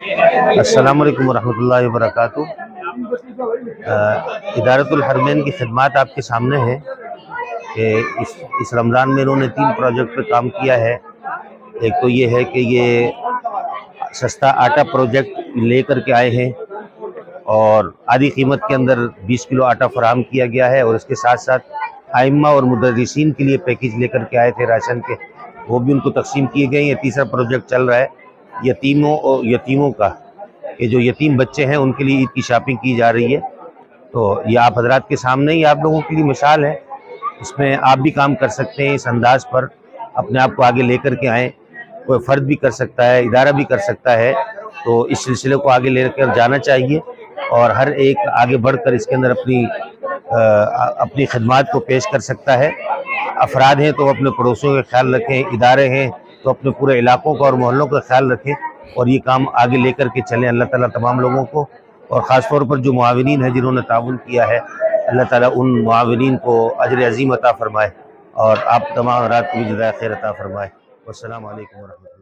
अस्सलामु अलैकुम वरहमतुल्लाहि वबरकातुहू। इदारतुल हरमैन की खिदमत आपके सामने है कि इस रमज़ान में इन्होंने 3 प्रोजेक्ट पे काम किया है। एक तो ये है कि ये सस्ता आटा प्रोजेक्ट लेकर के आए हैं और आधी कीमत के अंदर 20 किलो आटा फराहम किया गया है, और इसके साथ साथ आइम्मा और मुदर्रिसीन के लिए पैकेज लेकर के आए थे राशन के, वो भी उनको तकसीम किए गए। ये तीसरा प्रोजेक्ट चल रहा है यतीमों का, ये जो यतीम बच्चे हैं उनके लिए ईद की शॉपिंग की जा रही है। तो ये आप हजरात के सामने ही आप लोगों के लिए मिसाल है, इसमें आप भी काम कर सकते हैं। इस अंदाज पर अपने आप को आगे लेकर के आएँ, कोई फ़र्द भी कर सकता है, इदारा भी कर सकता है। तो इस सिलसिले को आगे लेकर जाना चाहिए और हर एक आगे बढ़कर इसके अंदर अपनी खिदमत को पेश कर सकता है। अफराद हैं तो अपने पड़ोसियों का ख्याल रखें, इदारे हैं तो अपने पूरे इलाकों का और मोहल्लों का ख्याल रखें और ये काम आगे लेकर के चलें। अल्लाह ताला तमाम लोगों को और ख़ास तौर पर जो मुआविनीन हैं जिन्होंने ताउन किया है, अल्लाह ताला उन मुआविनीन को अजर अज़ीम अता फ़रमाए और आप तमाम हज़रात को भी जज़ाए खैर अता फ़रमाए। वस्सलामु अलैकुम वरहमतुल्लाह।